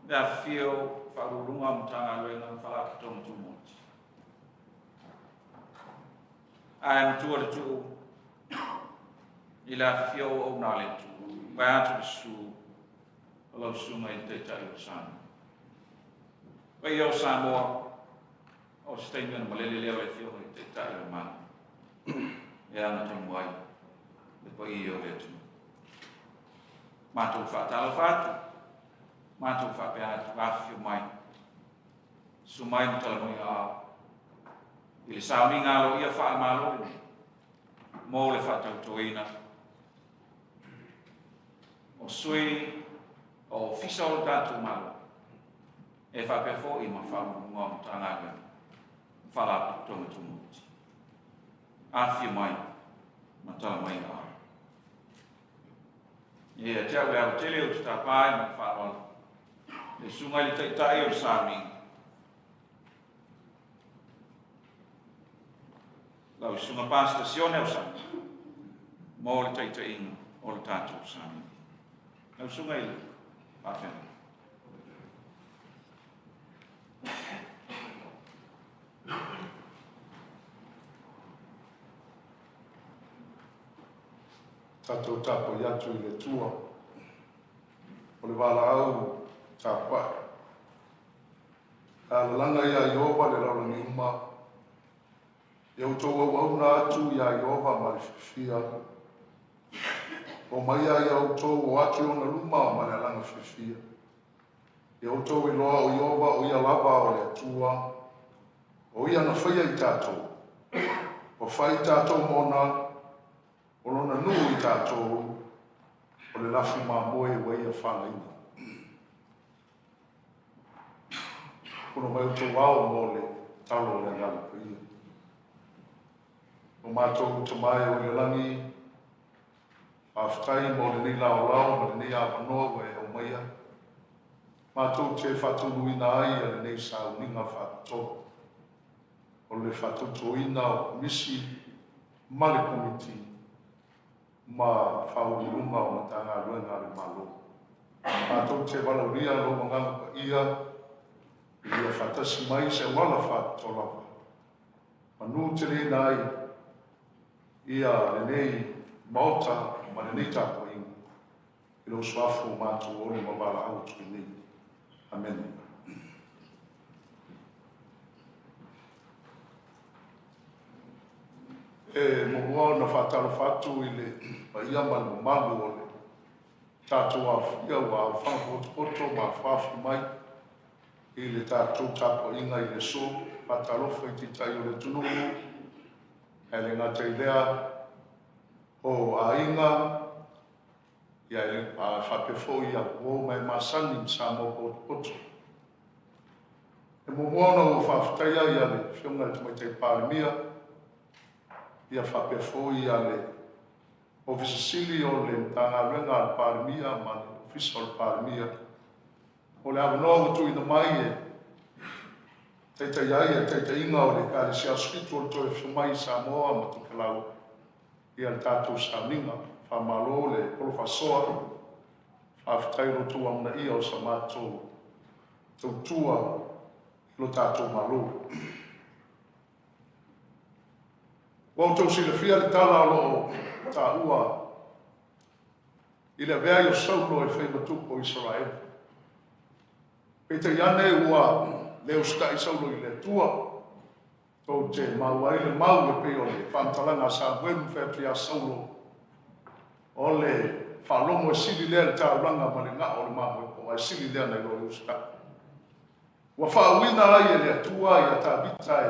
Mea fio Faauluuluga Matagaluega Faatautoina. Ai matua le tu i la fio o na le tu. Vai atu le su o lau sunga i te tai o Samoa. Vai o Samoa o steimia na malele leo e fio i te tai o Malo. E ana tamu ai le pa i o le tu. Mātou whaatalo whātu. Mātou whapea atu whawhio mai. Su mai mutalamoi a i le Sauniga alo ia whaamalo mo le Faatautoina. O sui o fisa o tātou malo. E whapea fo i ma Faauluuluga Matagaluega Faatautoina tumuti. Awhio mai matalamoi a. Ia te au e au tele o te tapai ma whaawala. Le sunga li taitai o Sauniga. Lau sunga pastasione o Sauniga. Mo le taitai o le tātou Sauniga. Lau sunga ili pawhena. Tātou tapo i atu i le tua. O le wala au tapa. Ka langa ia Iova le raulangi uma. Iau tau au na atu ia Iova ma le fifia. O mai ia iau tau o atu o na luma o ma le langa fifia. Iau tau i loa o Iova o ia lava o le atua. O ia na whaia i tātou. O whai tātou mona. O lona nui i tātou, o le lafu mā moe wa ia whānaina. Kono mai uto wao mo le talo le ngālu pa ia. O mātou uto mai o le langi, whawhtai mo le nei lao lao, ma le nei awanoa wa e o maia. Mātou te whatunu ina ai a le nei Sauniga whātoa. O le Faatautoina o Komisi, ma le Komiti. Ma Faauluuluga o Matagaluega le Malo. Mātou te walauria lo nganga pa ia whatasi mai se wala whaatolawa. Manu te re nai ia le nei maota ma le nei tāpua inga. I lo swafu mātou o le mawala au tu nei. Amen. E mo na whatalo whatu i le pa ia malu malu o le tātou a whia wa whangopoto ma whafu mai i le tātou tāpua inga i le so whatalofa i titai o le tunuku e le ngata i lea o a inga ia i le whapefo i a o mai masani sa mo poto. E mo na o whafutaia i a le whiunga i tumai tei pāremia ia whapefo i a le ofisisili o le Matagaluega al pāremia ma le ofisa o le pāremia. O le awanoa utu ina mai e teitai ai e teitai inga o le kālesia sfitu o le toe whiumai Samoa ma tukelau ia le tātou Sauniga whamalo le polofasoa whawhitai rotu amna ia o sa mātou tautua lo tātou malo. Wau tau sila fia le tala lo ta ua i le vea i o saulo e whai matupo o Israel. Peta iane ua leo sta i saulo i le tua. Tau te mau ai le mau e pe o le whantalanga sa wenu whai pia saulo. O le whalomo e sili lea le tauranga ma le ngā o le mau e po ai sili lea nei lo sta. Ua whauina ai e le tua i a ta vita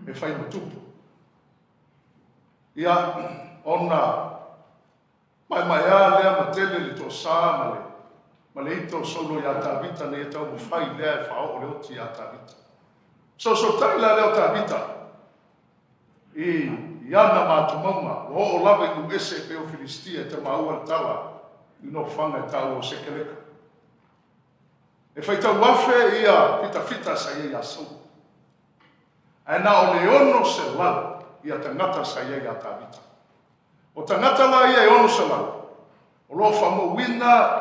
e whai matupo. Ia ona mai a lea ma tele le to sa ma le ito solo ia tavita ne tau mo fai lea e whao o le oti ia tavita. So tai la leo tavita i iana mātumaunga o lava i nuese pe o Filistia te maua tala i no whanga tau o sekeleka. E whai tau wafe ia fita sa ia sau. E na o le ono se lau ia tangata sa ia ia tavita. O tangata la ia e ono sa lau. O lo whamu wina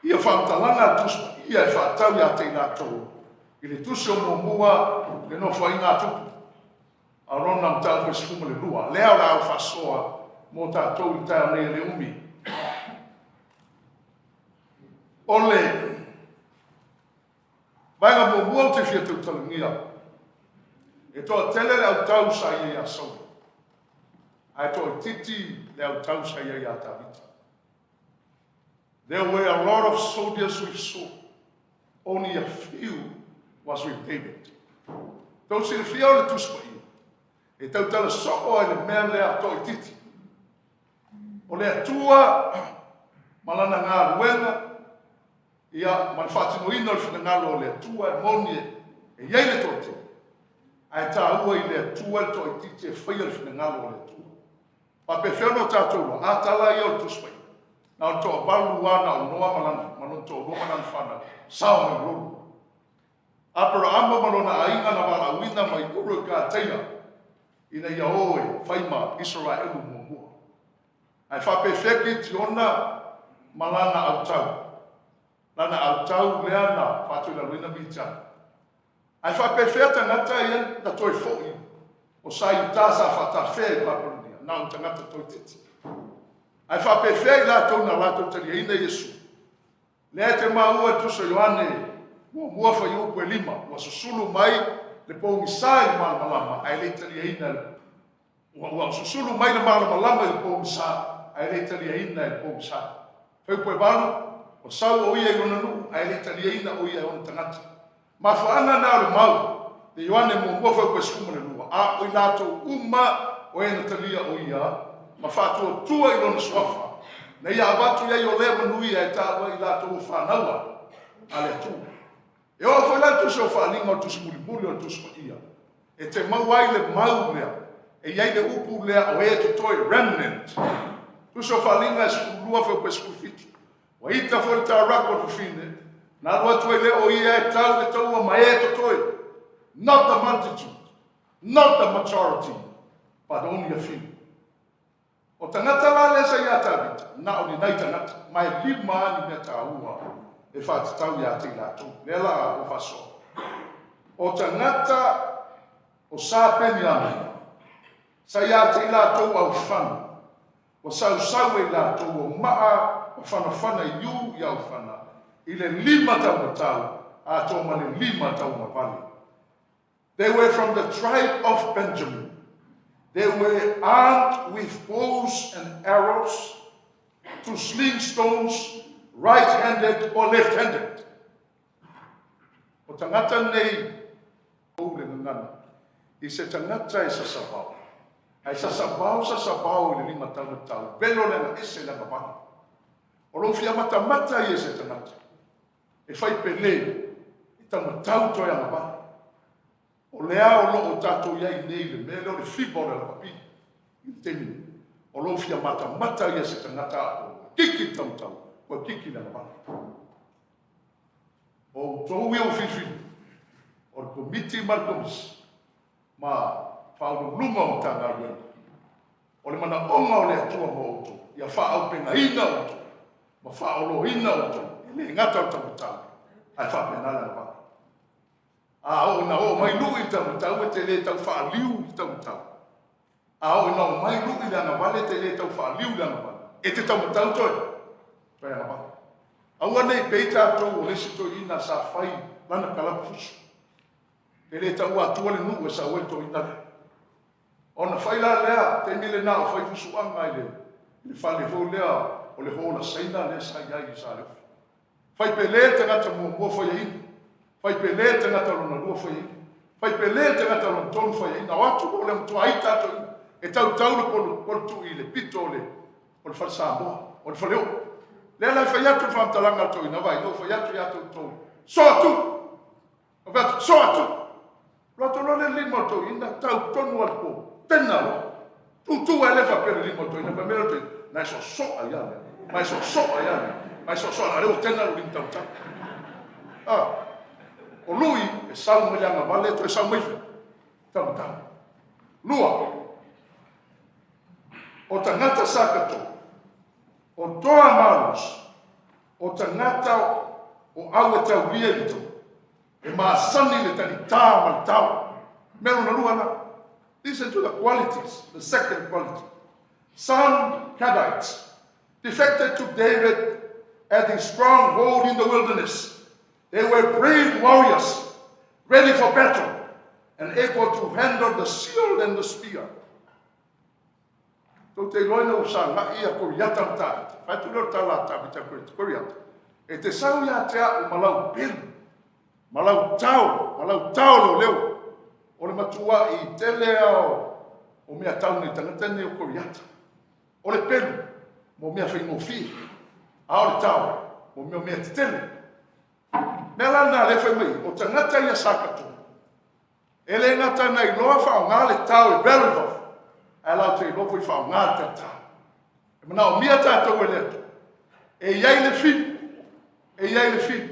Ia whaatalanga tusu, ia e whaatau ia te ngātou. I le tusi o mua, le no whai ngā tupu. A rona mtau me sikuma le lua. Lea rao whasoa, mō tātou i tau nei le umi. Ole, vainga mua te fia tau talangia. E toa tele le au tau sa ia ia Sogi. Ai toa titi le au tau sa ia ia Tavita. There were a lot of soldiers with sword. Only a few was with David. Tau si le fia o le tuspa ia. E tau tala soko e le mea lea toi titi. O le atua, malana ngā ruenga, ia man whatino ino le whanangalo o le atua e moni e iei le toi titi. Ai tā ua i le atua le toi titi e whaia le whanangalo o le atua. Pa pe whiono tātou a tala i o le tuspa ia. Na o toa balu wana o noa malana, manon toa noa malana whana, sao me ruru. Apara amo malona ainga na wala wina mai uru ka teia. Ina ia oe, whaima, Israelu mua. Ai whape wheki ti ona malana au tau. Lana au tau lea na whatu la wina mitana. Ai whape wheta ngata ia na toi fōi. O sai tasa whata whē paparunia, na o tangata toi teti. Ai whape whē la tau na lato tari ina Yesu. Lea te maua tusa Ioane, mua whai upu e lima, ua susulu mai, le pōngi sāi malama, ai le tali aina, ua susulu mai le malama le pōngi sāi, ai le tali aina le pōngi sāi. Whai upu e walu, o sau o ia i ona nu, ai le tali aina o ia ona tangata. Ma whaanga nā le mau, le Ioane mua whai upu e skumane lua, a o i lātou uma o ena talia o ia, ma whātua tua i lona suafa. Na ia abatu ia i o lea manui e tāua i lātou whānaua, a le atua. E o foi lá tu se falinga o tu se mulibuli o tu se ia. E te mau ai le mau lea. E iai le upu lea o e tu toi remnant. Tu se falinga e lua foi pe skufiti. O ita foi ta rako tu fine. Na lua toi le o ia e tau le tau ma e tu toi. Not the multitude. Not the majority. But only a few. O tangata la le sa ia tabita. Na o ni nai tangata. Mai lima ani mea ta ua. E whātatau ia te lātou. Nela o whaso. O tangata o sāpeni ana. Sa ia te lātou au whana. O sau e lātou o maa o whana iu i au whana. I le lima tau matau. A tō ma le lima tau mapale. They were from the tribe of Benjamin. They were armed with bows and arrows to sling stones, right-handed or left-handed. O tangata nei, o le ngana, i se tangata e sasabau. Ai sasabau le lima tau, belo le na ese le ngabana. O lo fia mata i ese tangata. E fai pele, i tau toi ngabana. O lea o lo o tato iai nei le mele o le fibo le papi. I temi, o lo fia mata i ese tangata o kiki tau. O kiki na ngabana. O tōui o whiwhi, o le Komiti Komisi, ma Faauluuluga o Matagaluega. O le mana onga o le atua mo oto, ia whaaupenga ina oto, ma whaolo-ina oto, e le ngata o tamutau, ai whapenala ngabana. A o na o mai lui i tamutau e te le tau whaaliu i tamutau. A o na o mai lui i la ngabana e te le tau whaaliu i la ngabana. E te tamutau toi. Aua nei peita tau o lesi to ina sa fai lana kalapusu. E le tau atua le nuu e sa ue to ina le. O na fai la lea, te mile na o fai fusu anga i le. Le fale ho lea, o le ho la saina le sa iai i sa le. Fai pe le te ngata mua fai a ina. Fai pe le te ngata lona lua fai a ina. Fai pe le te ngata lona tonu fai a ina. O atu o le mtua aita to ina. E tau le polu tu i le pito o le falsamoa, o le faleo. Le la fai atu whamtalanga to ina vai, no fai atu to. So atu! So atu! Roto le limo to ina tau tonu al po. Tena lo. Tu e le fa per limo to ina pa mero te. Na so ayale. Ma so ayale. Ma so na le tena lo limo tau. Ah. O lui e sau mo langa vale to e sau mo ife. Tau. Lua. O tangata sakato. O toa malos, o tangata o au e tau ria i tau. E maasani le tani tā ma le tau. Mero na ruana. Listen to the qualities, the second quality. Some Gadites defected to David at his stronghold in the wilderness. They were brave warriors, ready for battle, and able to handle the shield and the spear. Tau te loina o sa nga ia koriata mta. Pai tu lor tala ta bita koriata. E te sau ia te a o malau pil. Malau tau lo leo. O le matua i tele o mea tau ni tangata ne o koriata. O le pelu, mo mea whai ngofi. A o le tau, mo mea te tele. Mea lana le whai mai, o tangata ia sakatu. E le ngata nei loa whao ngā le tau e belva. E lau te lofo i whao ngā te tau. E mana o mea tātou e leto. E iai le fi.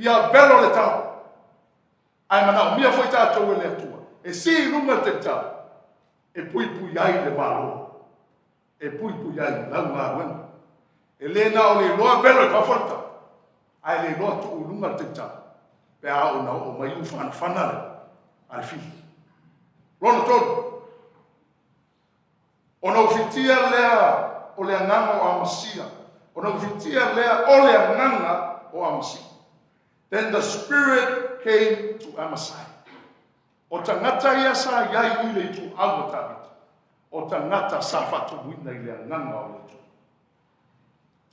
Ia belo le tau. Ai mana o mea whai tātou e leto. E si runga te tau. E pui ai le malo. E pui ai lau ngā wena. E le na o le loa belo e kawhorta. Ai le loa tu runga te tau. Pe a o na o mai u whana le. Ai fi. Rona tonu. Ona ufitia lea o le anganga o Amasia. Ona ufitia lea o le anganga o Amasia. Then the Spirit came to Amasai. O tangata ia sa iai ile tu awa tabita. O tangata sa fatu wina ile anganga o le tu.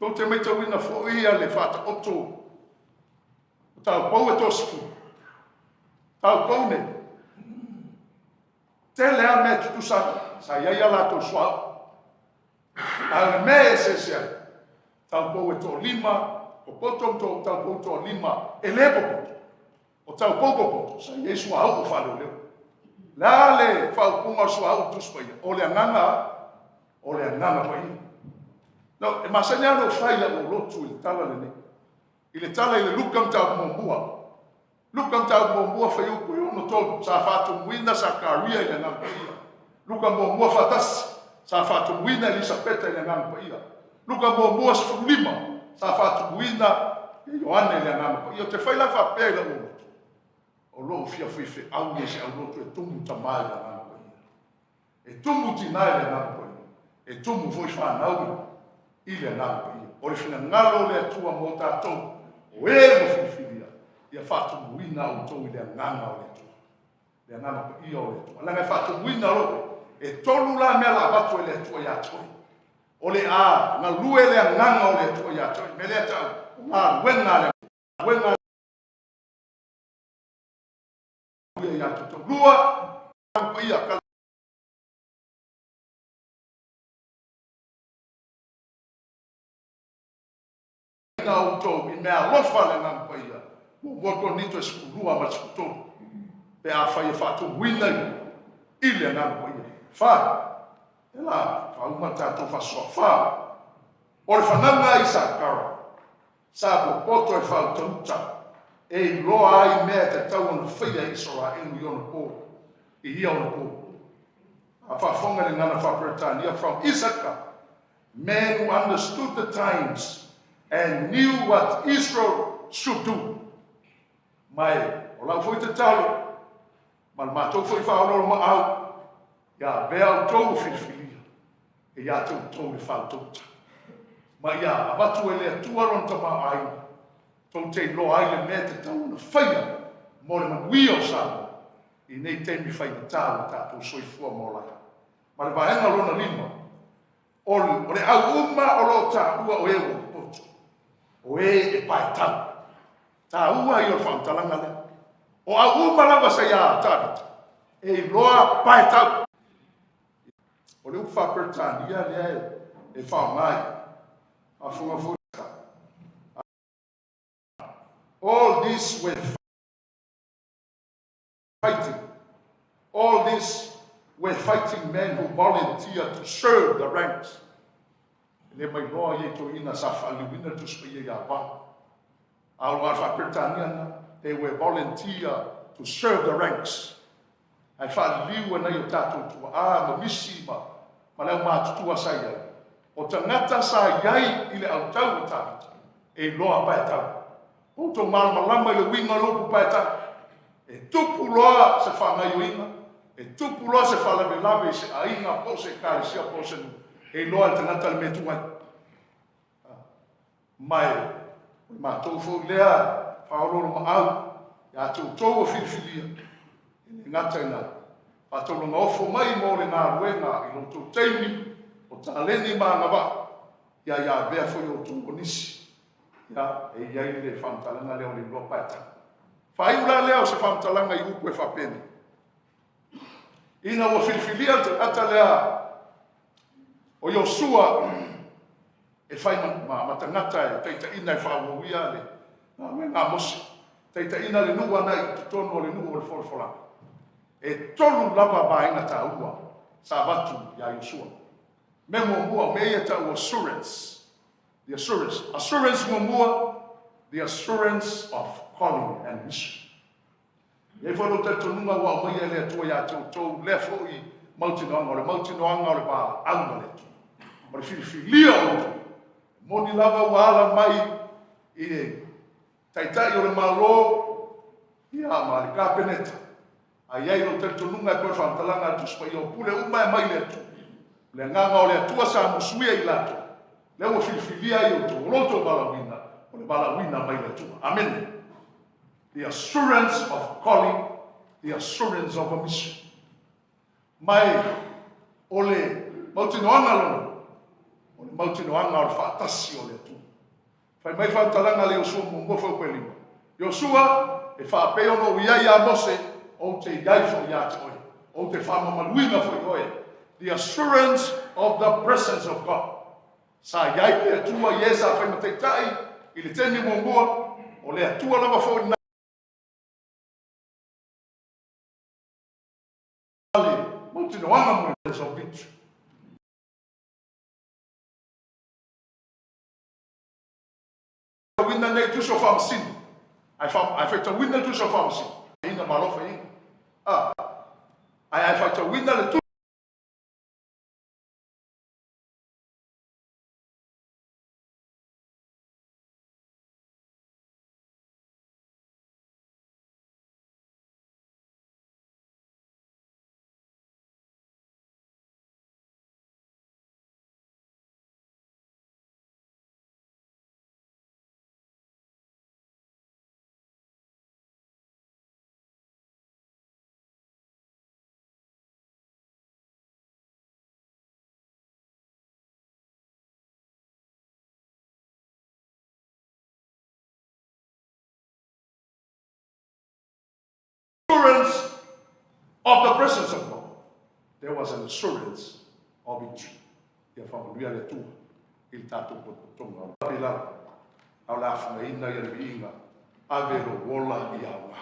Tau te meita wina fo ia le fata oto. Tau pau e tosfu. Tau pau ne. Te lea me tutu sa iai ala to soa. Tau me e se se. Tau pau e to lima. O potom to tau pau to lima. E le popoto. O tau popoto. Sa iai sua au o whalo leo. La le whaupunga sua au tuspa ia. O le anganga pa ia. No, e masanya no whaia o lotu i le tala le ne. I le tala i le lukam tau mombua. Lukam tau mombua whaiu koe ono tolu. Sa whatu muina sa karia i le ngam pa ia. Lukam mombua whatasi. Sa whatu muina i lisa peta i le ngam pa ia. Lukam mombua sfulima. Sa whatu muina i Ioane i le ngam pa ia. Te whaila whapea i le ono. O loo fia whiwhi au e se au lotu e tumu tamai le ngam pa ia. E tumu tinai le ngam pa ia. E tumu voi whanau i le ngam pa ia. O le whina ngalo le atua mo tātou. O e mo whiwhiria. Ia whatu muina o tau i le nganga o le atua. Le nganga pa ia o le atua. Langa whatu muina o e tolu la mea la watu e le atua i atoi. O le a, nga lue le nganga o le atua i atoi. Me le atau, nga wenga le wenga lue i atoi. Lua, nganga pa ia kala. Nga o tau i mea lofa le nganga pa ia. Mo wako nito e skulua ma skutolu. Pe a whai e whatu muina i le nganga pa ia. Wha, e la, whauma tātou whasua wha. O le whananga i sa kara. Sa poto e Fautauta. E loa ai mea te tau ana whaia i sora inu i ona pō. I hia ona pō. A whafonga ni ngana whaperetania from Issachar. Men who understood the times and knew what Israel should do. Mai, o lau foi te talo. Ma le mātou foi whaololo ma au. Ia vea o tau whiwhiria. E ia tau tau e Fautauta. Ma ia, abatu e lea tuaron ta maa ai. Tau te loa ai le mea te tau na whaia. Mo le manui o sāma. I nei temi whai na tāu tātou soifua mo lai. Ma le vaenga lona lima. O le au uma o lo tāua o e o poto. O e pae tau. Tāua i o whautalanga le. O au uma lava sa ia tāwita. E loa pae tau. O le ufa pertania le e whaongai. A funga fuka. All this were fighting. All this were fighting men who volunteered to serve the ranks. Le mai loa ye to ina sa whaluina tu spia ya pa. Awa wha pertania they were volunteer to serve the ranks. Ai whaaliu na i o tātou tua. Ma misi ma. Ma leo mātutua sa iai. O tangata sa iai i le au tau o tāwita. e loa paeta. O to malama le winga lo paeta. E tupu loa se whangai uinga. E tupu loa se whalawe lawe se ainga po se kare sia po se nu. E loa te ngata le metungai. Mai, ma tau fo lea, whaololo ma au. Ia tau tau o whiwhilia. E ngata ina. Whatau nga ofo mai mo le ngā ruenga i lo tau teimi o ta leni ma ngava. Ia bea fo i o tau o nisi. Ia e iai le whamtalanga leo le loa paeta. Whaiura leo se whamtalanga i upu e whapeni. Ina o whiwhilia te ata lea o Iosua e whai matangata e teita ina e whaauawia le ngā mosi. Teita ina le nua nei te tono le nua o le wholawholanga. E tolu lava bainga ta ua sa watu ya Iosua. Memo mua me ia ta assurance. The assurance. Assurance mua, the assurance of calling and mission. E whalo te tonunga wa mai ele atua ia tau lefo i mautinoanga o le pā anga le tu. Ma le whiwhilia o tu. Moni lava wa ala mai i e taitai o le Malo ia ma le kapeneta. Ai ai o te tonunga e koe whantalanga tu spai o pule uma e mai le tu. Le nganga o le atua sa musuia i lato. Le o whiwhilia i o tu roto balawina o le balawina mai le tu. Amen. The assurance of calling, the assurance of a mission. Mai o le mautinoanga lona. O le mautinoanga o le whaatasi o le tu. Whai mai whantalanga le Iosua mungofo koe lima. Iosua e whaapeo no iai a mose o te iai fo ia te oe. O te whamamaluina fo i oe. The assurance of the presence of God. Sa iai le atua i esa whai mateitai i le teni mongua o le atua lava fo i Multinoanga mo of victory. Winna nei tu so famsin. I fait a winna tu so famsin. Inga malo fa inga. I fait a winna le tu. Assurance of the presence of God. There was an assurance of victory. Ia whamaluia le tua. Il tātou potonga. Pila, au la whangaina i le inga. Avero wola i awa.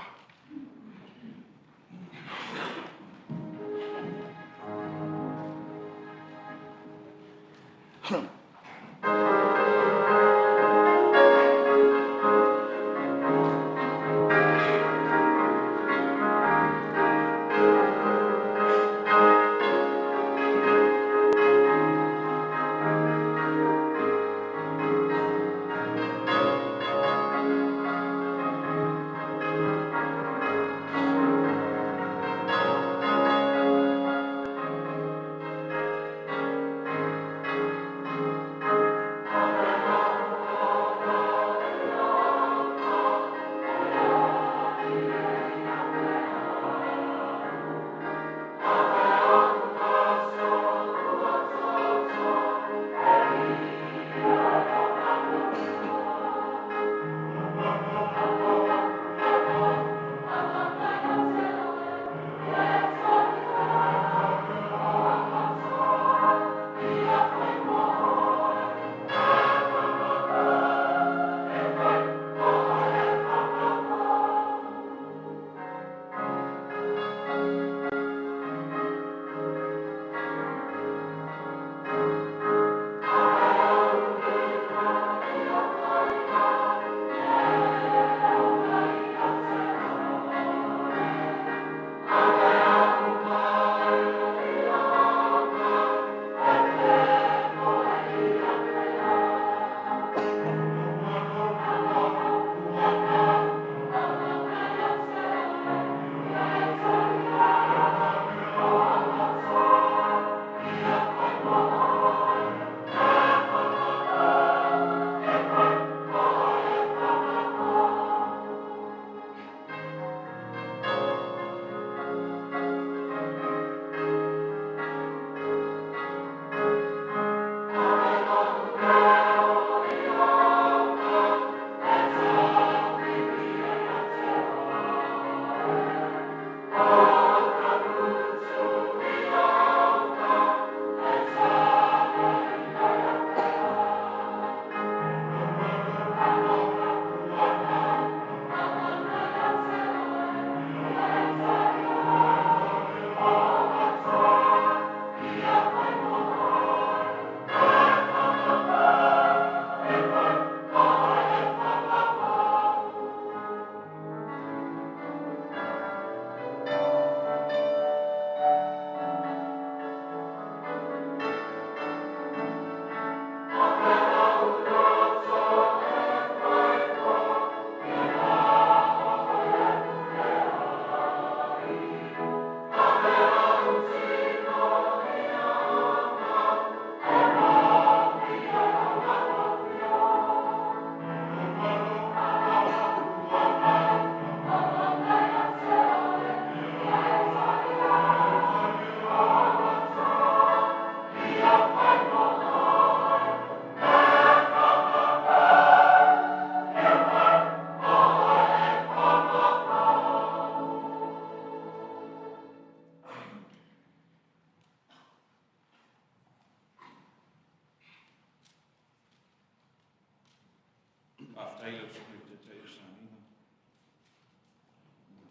whātaila o suri te te o Sauniga.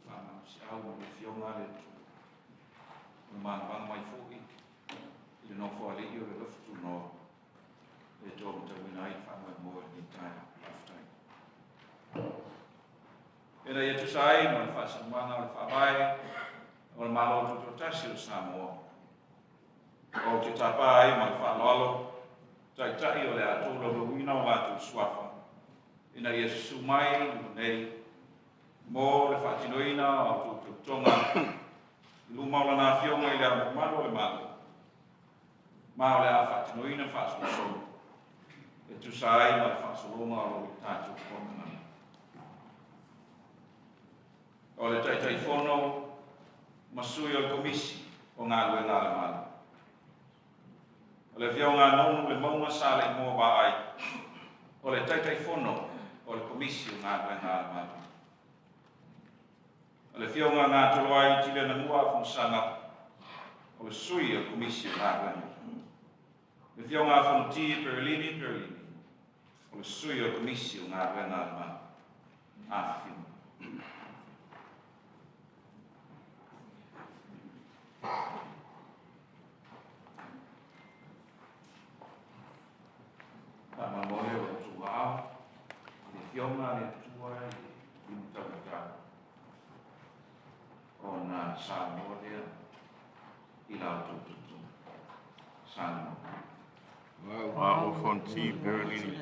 Whāmau si au mo le fionga le tu. O māngang mai fōki. I le nofo ali i o le loftu no. Le tō mo tawina ai whāmau mo ni tai lifetime. Ena ia tu sai, ma le whāsamanga o le whāwai. O le malo tuto tasi o Samoa. O te tapa ai ma le whāloalo. Tai tai o le atolo lo wina o mātou suafa. Ina ia sumai nei. Mo le whaatinoina o tuto tonga. Lumaula nā fionga i lea malo le malo. Ma o le a whaatinoina whaasolo. E tu sai ma le whaasolonga o le tātou kongana. O le tai tai whono. Masui o komisi o Galuega le Malo. O le fionga nonu le maunga sale I mua wa ai. O le tai tai whono o le komisi o Galuega le Malo. O le fionga ngā tolo ai tile na mua whangsanga o le sui o komisi o Galuega. Le fionga whanti perlini. O le sui o komisi o Galuega le Malo. Awhinu. Tama moe o tuao, le fionga le tua I mutawika. O nā Samoa lea, I lau tututu. Samoa. Wow, fonti berlini.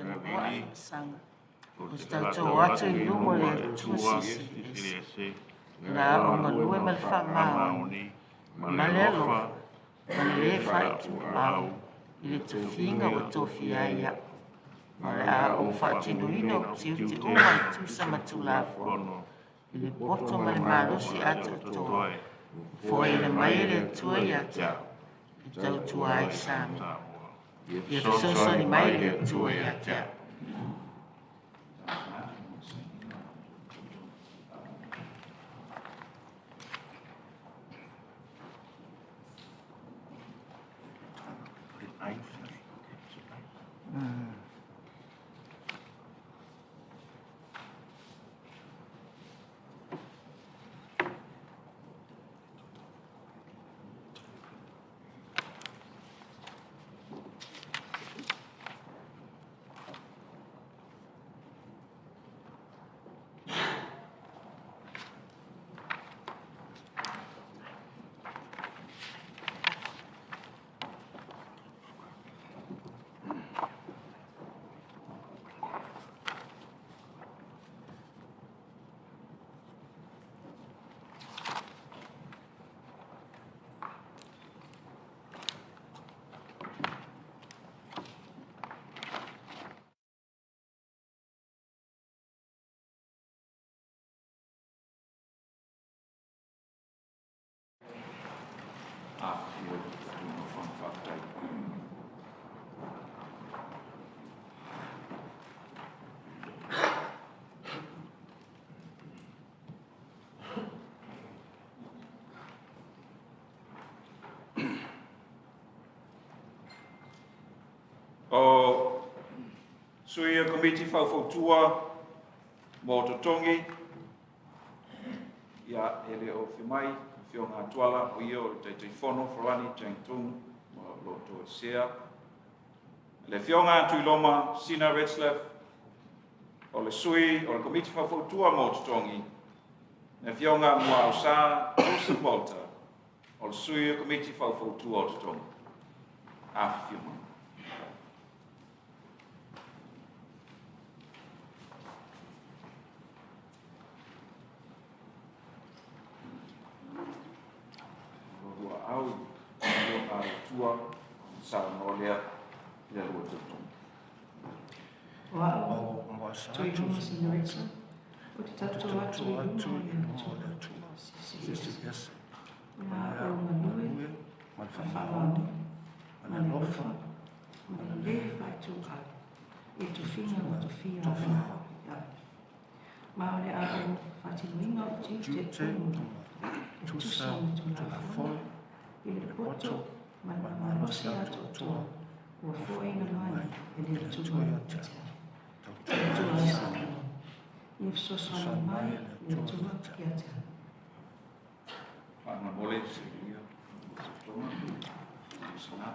O tau atu I lumo le tuasisi. Nā o malue ma le whamaoni. Ma le alofa. Ma le whaitu au. I le tuwhinga o tofia ia. Ma le a o whaatinuina o tiu te uma I tusa matulafu. I le poto ma le malusi atu toa. Fo I le mai le tua I ata. I tau tua ai sami. I fisoso ni mai le tua I ata. O sui o Komiti Faufautua mo Totogi. Ia ele o whimai, whionga tuala o ia o te whono whorani tangtung mo loto e sea. Le whionga tuiloma Sina Retzlaff o le sui o le Komiti Faufautua mo Totogi. Le whionga mua o sa Joseph Walter o le sui o Komiti Faufautua o Totogi. A whionga. Tua Samoa le lua tutu. Wow, tui runga Sina Retzlaff. O te tatou atu I runga. Nā o manue, ma whawhaoni, ma lofa, ma le whaitu au. E tu whinga o tu whia au. Ma o le au whatinuinga o tiu te unga. E tu sa o tu la foi. I le poto, ma marosi atu toa. Ua fōinga mai, e le tua o te. Tua o If so son mai, le tua kia te. Whana mole se ia. Toma. Sana.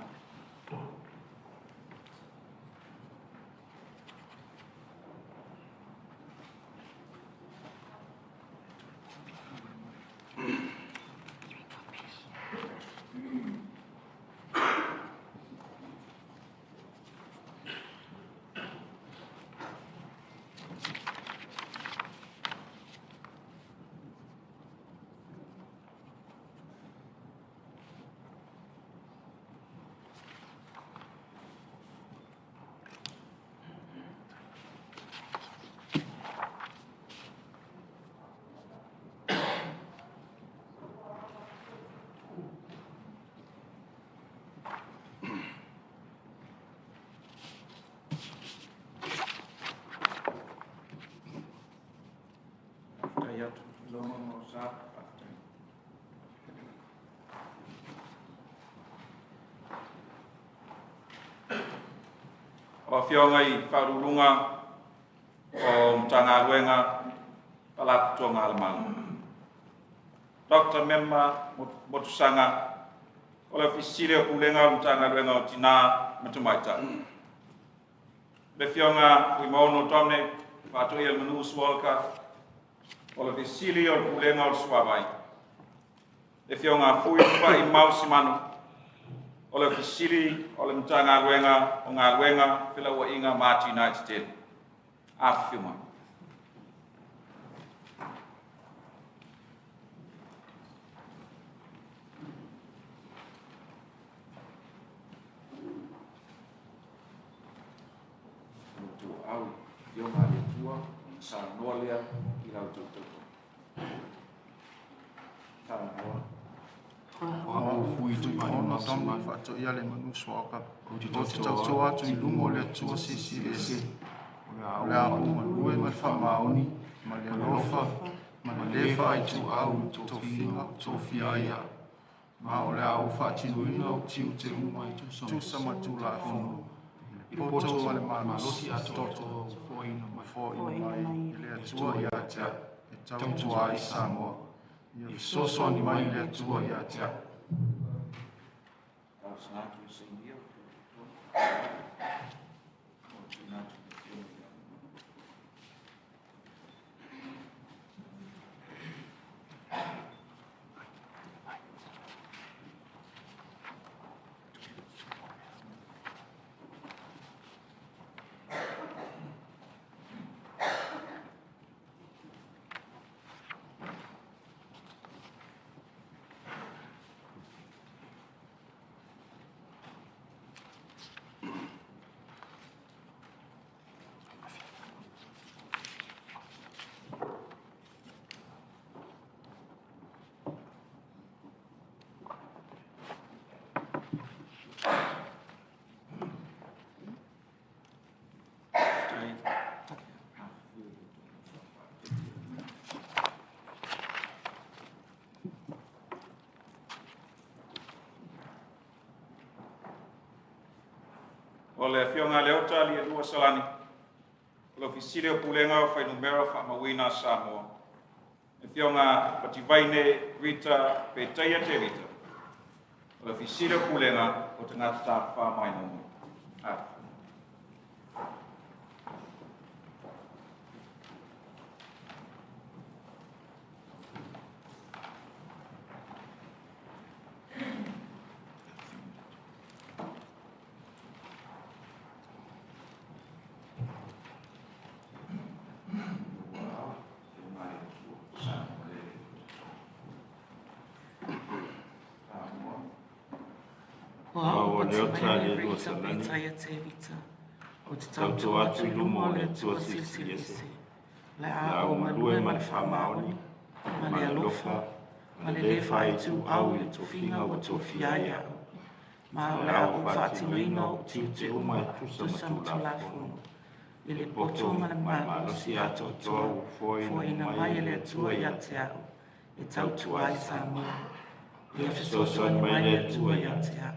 Kaya tu lama mosa. O fiongai Faauluuluga o Matagaluega Faatautoina Malo. Dr. Memma Motusanga o le fisile o kulenga o Matagaluega o tina matumaita. Le fionga uimono tome Faatautoina el manus volka o le fisile o kulenga o suabai. Le fionga fui tupa I mausi manu o le fisili o le Matagaluega o ngā luenga pila ua inga Mati United Ten. Afima. Mutu au, yo ngā le tua, sa noa lea I lau tūtau. Sa noa. Au fui tu mai ona tama fato ia le manu soaka o te tau atu I lumo le tua sisi ese o le au manue mai whamaoni ma le alofa ma le lefa I tu au to finga to fiaia ma o le au whatinuina o tiu te umai tu sama tu la fono I poto ma le malosi ato toto fo ina mai I le atua ia tea e tau tua I Samoa Ia soso ni mai le tua ia tea. O le fionga leota li lua salani. O le ofisile o pulenga o whainumera whamawina Samoa. Le fionga pativaine Rita Petaia te Rita. O le ofisile o pulenga o te ngata tā whamainomu. O le ota le lua salani. O te tautu atu I lumo le tua sisi ese. Le a o malue ma le whamaoni, ma le alofa, ma le lefa I tu au le tofinga o tofiaia au. Ma o le a o whatinuina o tiu te uma tu samutulafono. I le poto ma le malusi ato toa, fo ina mai le tua ia te au. E tautu ai Samoa. E fisoso ni mai le tua ia te au.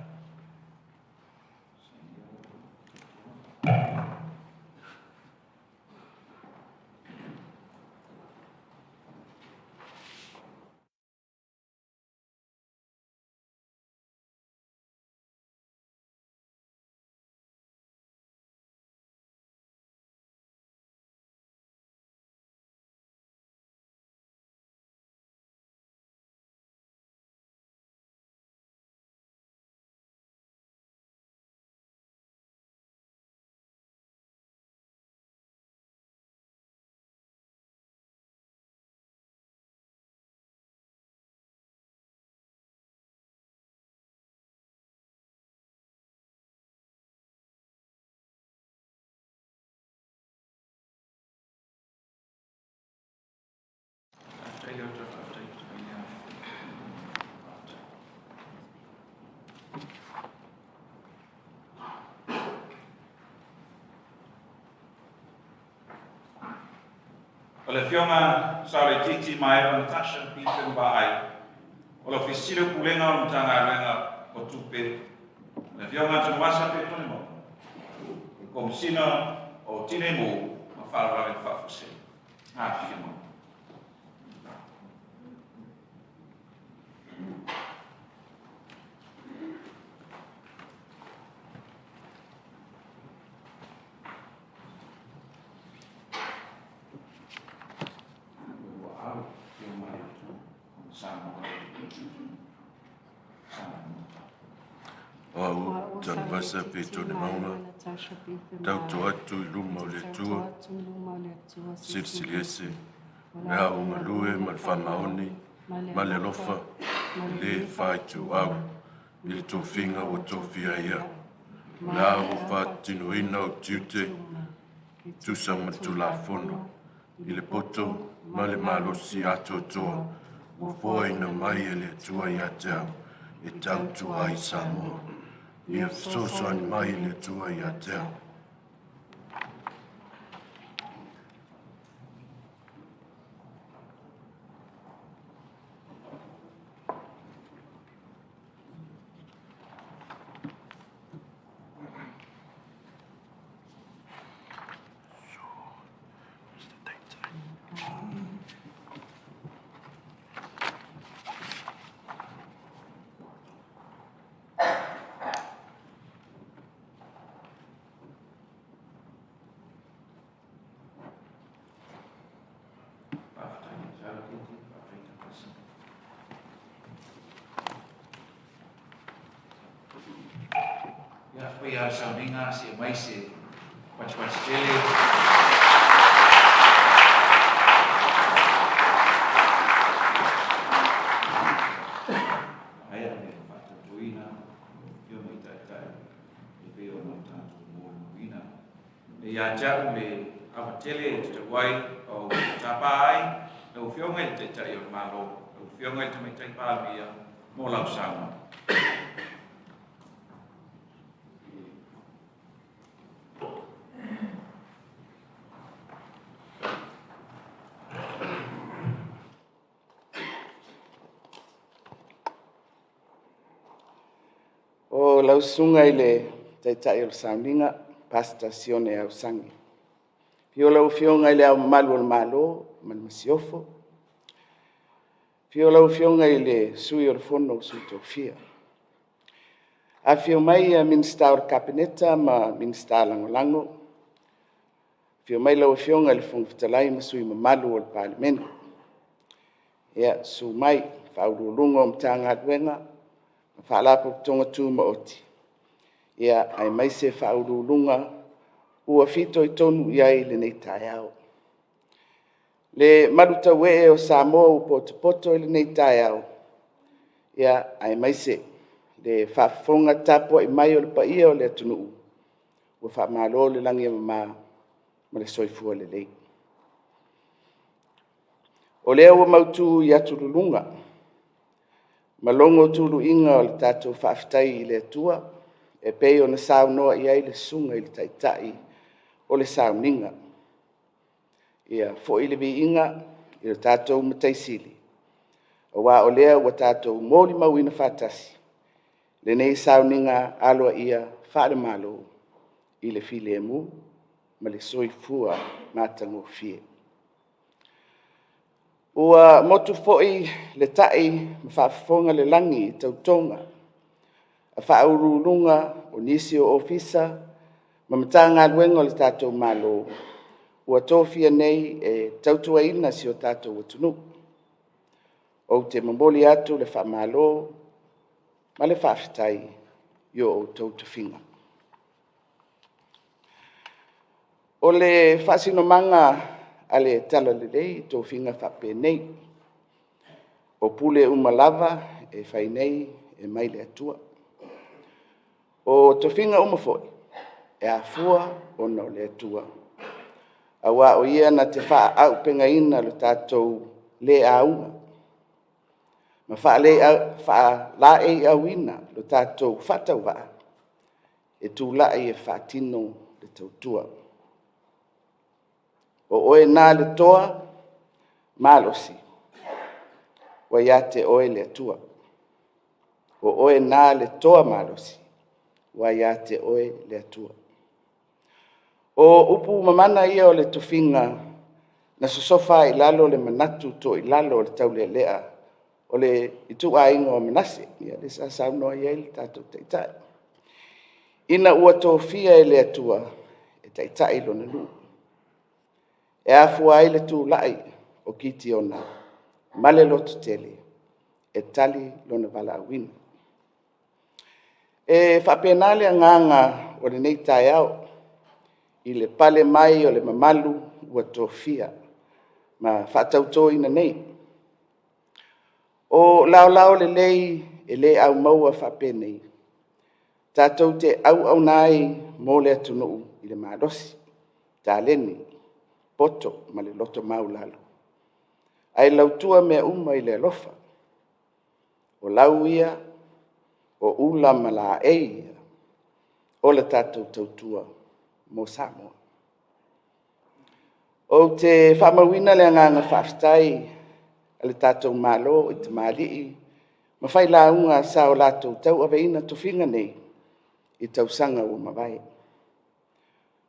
O le fionga sa le titi mai o Natasha Peter Mbaai. O le fisile kulenga o Matagaluega o tupe. Le fionga tonu wasa pe tonu mo. Komsina o tine mo ma whaarawe whawhuse. Hāwhia mo. Au tanwasa pe tone mauna. Tau to atu I luma o le tua. Sili ese. Mea o malue mal whamaoni. Ma le lofa. Le whai tu au. I le tō whinga o tō whia ia. Mea o whātino ina o tiute. Tusa matu la fono. I le poto. Ma le malosi ato toa. O fōa ina mai e le tua I atau. E tau tua I Samoa. Ia soso ani mai le tua I atau. Ya, pia Sauniga si mai si pachi tele. Ai ana Faatautoina, yo mai tai. E pe o na tanto mo ina. E ya ja le ava tele te wai o tapai, o fionga te tai o Malo, o fionga te mai tai pa mia mo la sama. O lausunga I le taitai o Sauniga, pasta sione au sangi. Pio lau fionga I le au malu o malo, man masiofo. Pio lau fionga I le sui o le fono sui tofia. A fio mai a minsta o kabineta ma minsta lango. Fio mai lau fionga I le fongitalai ma sui ma malu o le parlamento. Ia su mai Faauluuluga o Matagaluega. Whaalapo tonga tūma oti. Ia ai mai se Faauluuluga ua fito I tonu iai le nei tai au. Le marutau e o Samoa u poto I le nei tai au. Ia ai mai se le whaafonga tapo I mai o le paia o le atunuu. Ua whaamalo le langi ma le soifua le lei. O lea ua mautu I atululunga. Malongo tulu inga o le tātou whaafitai I le atua, e pei o na saunoa I ai le sunga I le taitai o le Sauniga. Ia fo I le vi inga I le tātou mataisili. O wā o lea ua tātou mōli mauina whātasi. Le nei Sauniga aloa ia whaare malo I le file emu, ma le soifua mātango fie. Ua motu foi le tai ma whaafonga le langi tautonga. A Faauluuluga o nisi o ofisa ma Matagaluega o le tātou malo. Ua tōwhia nei e tautuaina si o tātou atunu. O te mamoli atu le whaamalo ma le whaafitai I o tautawhinga. O le whaasinomanga ale tala le lei tō whinga whape nei. O pule umalava e whai nei e mai le atua. O tō whinga umafoi e a fua o no le atua. A wā o ia na te wha au penga ina lo tātou le aunga. Ma wha la e au ina lo tātou whatau waa. E tū lai e whatino le tautua. O oe nā le toa, malosi, wa ia te oe le atua. O oe nā le toa malosi, wa ia te oe le atua. O upu mamana ia o le tufinga, na sosofa i lalo le manatu to i lalo le tau le lea, o le itu a ingo manase, ia le sa saunoa ia ili tātou teitai. Ina ua tō fia e le atua, e teitai lona lu. E afua ai le tū lai o kiti ona, male loto tele, e tali lona vala awina. E whapenale nganga o le nei tai au, i le pale mai o le mamalu ua tō fia, ma faatautoina nei. O lao le lei e le au maua whapenei, tātou te au nai mō le atunuu i le mādosi, tā leni, poto ma le loto maulalo. Ai lautua mea uma i le alofa, o lau ia, o ula ma la eia, o le tātou tautua mō Samoa. O te whamawina le nganga whaftai, a le tātou Malo i te Malii, ma whai la unga sa o lātou tau aveina tofinga nei, i tau sanga ua mawai.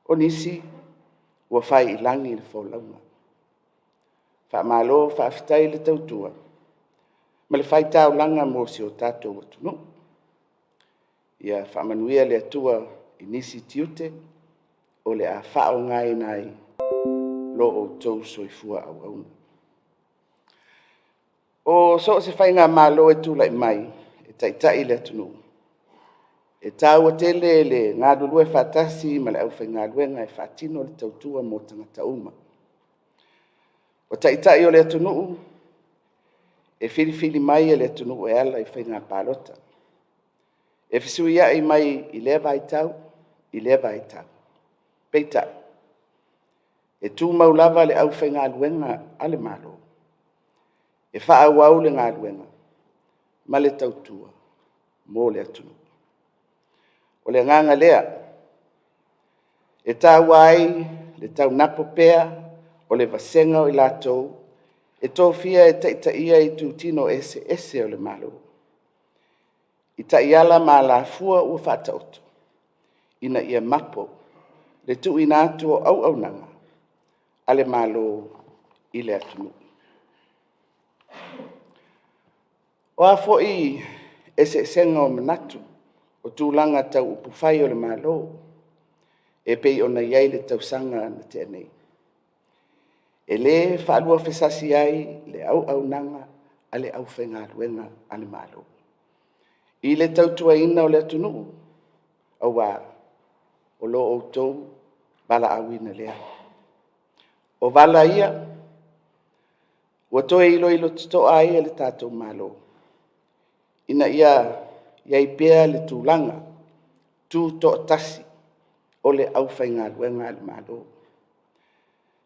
O nisi, ua whai i langi le whaulaunga. Wha Malo whaftai le tautua, ma le whai tau langa mō si o tātou atunu. Ia whamanuia le atua i nisi tiute, o le a whao ngai nai, lo o tau soifua au auna. O so se whai ngā Malo e tūlai mai, e taitai le atunu. E tau atele le ngā lulue whatasi ma le au whai ngā luenga e whatino le tautua mō tangata uma. O taitai o le atunu, e whiriwhiri mai e le atunu e ala i whai ngā pālota. E whisuia i mai i lewa i tau, Peita, e tū maulava le au whai ngā luenga ale Malo. E wha au le ngā luenga, ma le tautua, mō le atunu. O le nganga lea, e tau ai, le tau napo pea, o le vasenga o i lātou, e tō fia e taita ia i tū tino ese o le Malo. I ta iala ma la fua ua whatauto, ina ia mapo, le tu ina atu o au nanga, ale Malo i le atunu. O a fo i ese senga o manatu, o tūlanga tau upufai o le Malo, e pei ona iai le tau sanga na te anei. E le whaalua whesasi ai le au nanga, ale au whenga luenga ale Malo. I le tautua ina o le atunu, au wā, o lo o tau, bala awina lea. O vala ia, ua toe ilo tito ai le tātou Malo. Ina ia, iai pea le tūlanga, tū to tasi, o le au whainga luenga le Malo.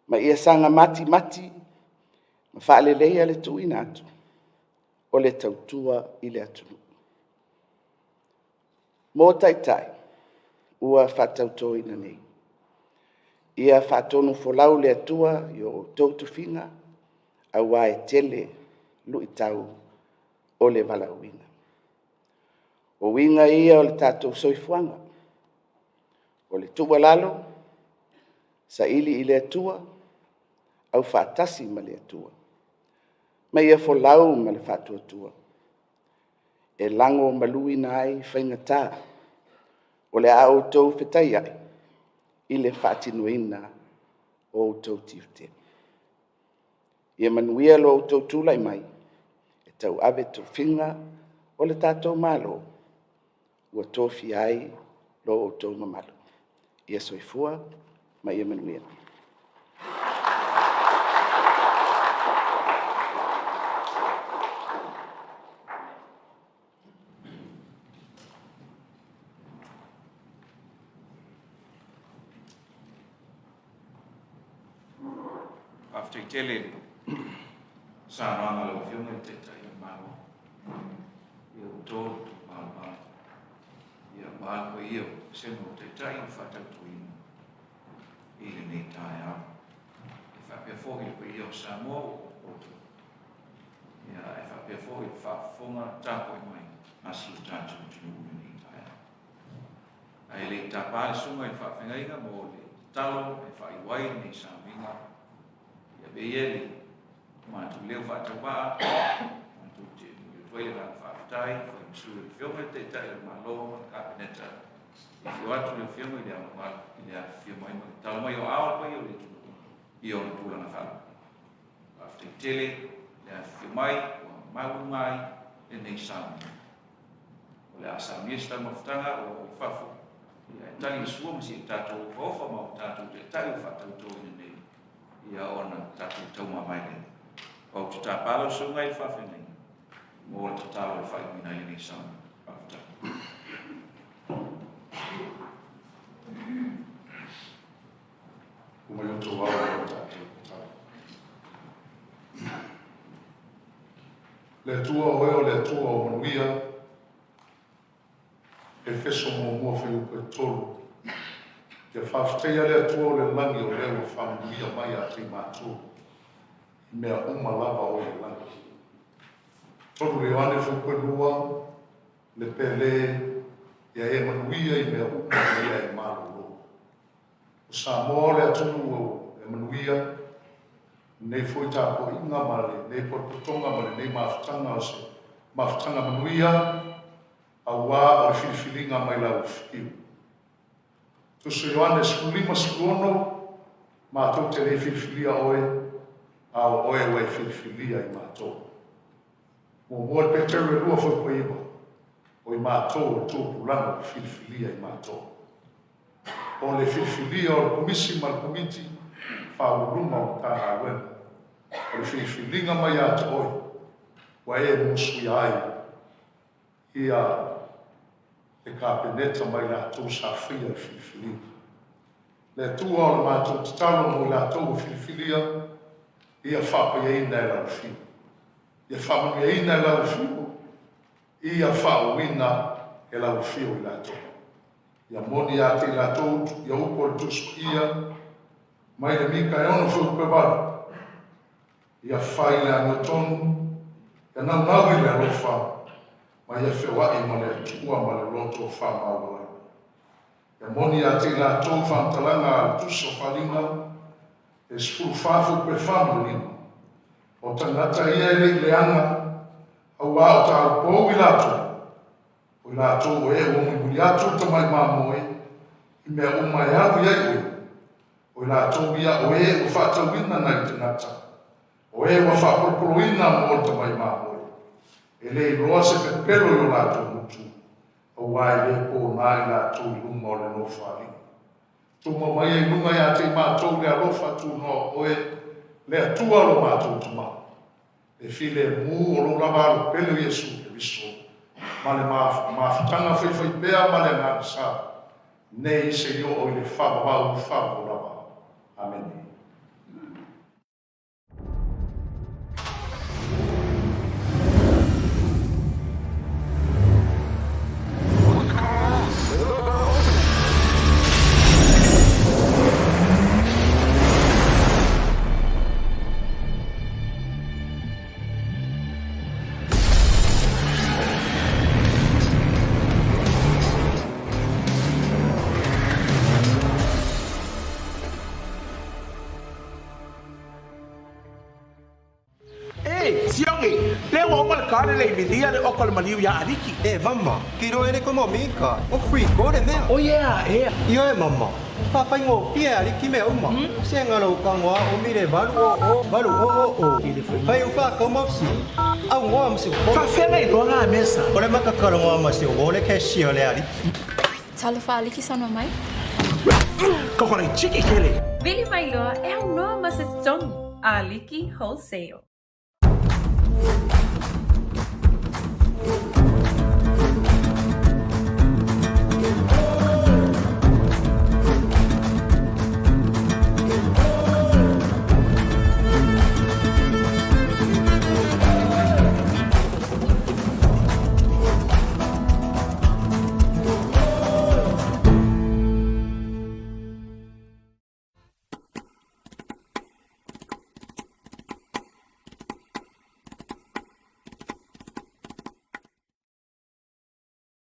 Ma ia sanga mati, ma whaale leia le tū ina atu, o le tautua i le atunu. Mō taitai, ua Faatautoina nei. Ia whaatonu folau le atua i o tautu finga, a wae tele lui tau o le valauina. O winga ia o le tātou soifuanga, o le tuwa lalo, sa ili i le atua, au whaatasi ma le atua. Ma ia folau ma le whaatuatua. E lango maluina ai whaingata, o le a o tau whetai ai, i le whaatinuina o tau tiute. Ia manuia lo o tau tūlai mai, e tau ave tau whinga o le tātou Malo, ua tofi ai lo o tau mamalu. Ia soifua, ma ia manuia. After telling Saranga lo fiume te tai Malo. Ia uto mama. Ia mako ia semo te tai Faatautoina. I le nei tai au. whapea fōhi ko i o Samoa o Otu. Ia e whapea fōhi whaafonga tāpo i mai asu tātou tunu uni tae. Ai le tāpāle sunga i whaafengainga mō le talo e whaiwai ni Sauniga. Ia beieli mātu leo whaatawaa, mātu te tuele ka whaafutai, whaimsuru i whionga te tae o Malo, kabineta. I whiwatu le whionga i le amuar, i le whionga i mai. Talo mai o awa pai o le tunu i o le pūlanga whala. Whaafutai tele, le whiomai, o mahu mai, e nei Sauniga. O le Sauniga sta mawhutanga o whafu. Ia e tali sua masi i tātou whauwha mau tātou te tali Faatautoina nei. Ia ona tātou tauma mai le. O te tāpalo sunga i whawhenei. Mō te tālo e whaimina i nei Sauniga. Whaafutai. Kuma i oto wau o tātou tātou. Le tua o eo, le tua o manuia, e feso mō mua whi uko e tolu. Ia whawhteia le tua o le langi o leo whamuia mai a te mātou. I mea uma lava o le langi. Tolu le ane whuko e lua, le pele, ia e manuia i mea uma ia e Malo. O Samoa le atunu o e manuia, nei foi tāpo inga male, nei porpotonga male, nei mawhutanga o se mawhutanga manuia, a wā o le whiwhiringa mai lau whiu. Tusu Ioane skulima skuono, mātou te rei whiwhiria oe, a o oe wai whiwhiria i mātou. Mō mua te tewe rua foi po iwa, o i mātou o tōpulanga whiwhiria i mātou. O le whiwhiria o le Komisi ma le Komiti, Faauluuluga o Matagaluega. O le whiwhiringa mai a te oi, wa e musui ai, ia e kapeneta mai lātou sa whia le whiwhiringa. Le tua o le mātou te talo mo lātou o whiwhiria, ia whapaieina e lau whiu. Ia whamanuieina e lau whiu, ia whauina e lau whiu i lātou. Ia moni a te lātou, ia Upolu tusu ia, mai le mika e ono whupe wadu. Ia whai le anotonu, ia nau i le alofa, mai ia whewai ma le tua ma le loto whamauai. Ia moni a te lātou whantalanga a tuso whalinga, e spuru whafu pe whamalina. O tangata ia e leanga, au a o ta au i lātou. O lātou o e o mui atu ta mai mamoe, i mea o mai au iai oe. O lātou ia o e o whaatauina nai te ngata. O e o whaapropoloina mo ta mai mamoe. E le roa se pe pelo i o lātou mutu. O wai le po nā i lātou i lunga o le no whāri. Tuma mai e lunga i a te mātou le alofa tu no o e le atua lo mātou tuma. E file mu o lo lava alo pelo Jesu e viso. Ma le mawhutanga whaiwhai pēa ma le ngāna sā. Nei se io o i le whawau whawo lava. Amen. Kare le midia le okol maliu ya ariki. Mama, kiro ere como mika. O free kore mea. Oh yeah. Io mama. Papa ngo pia ariki me uma. Sengalo kangwa o mire balu o. Pai upa como si. Au ngo msi. Fa fenga i dona mesa. Ore makakaro ngo masi o ole keshi ole ariki. Talofa aliki sana mai. Kokore chiki kele. Vili mai loa e un no mas Sogi aliki wholesale.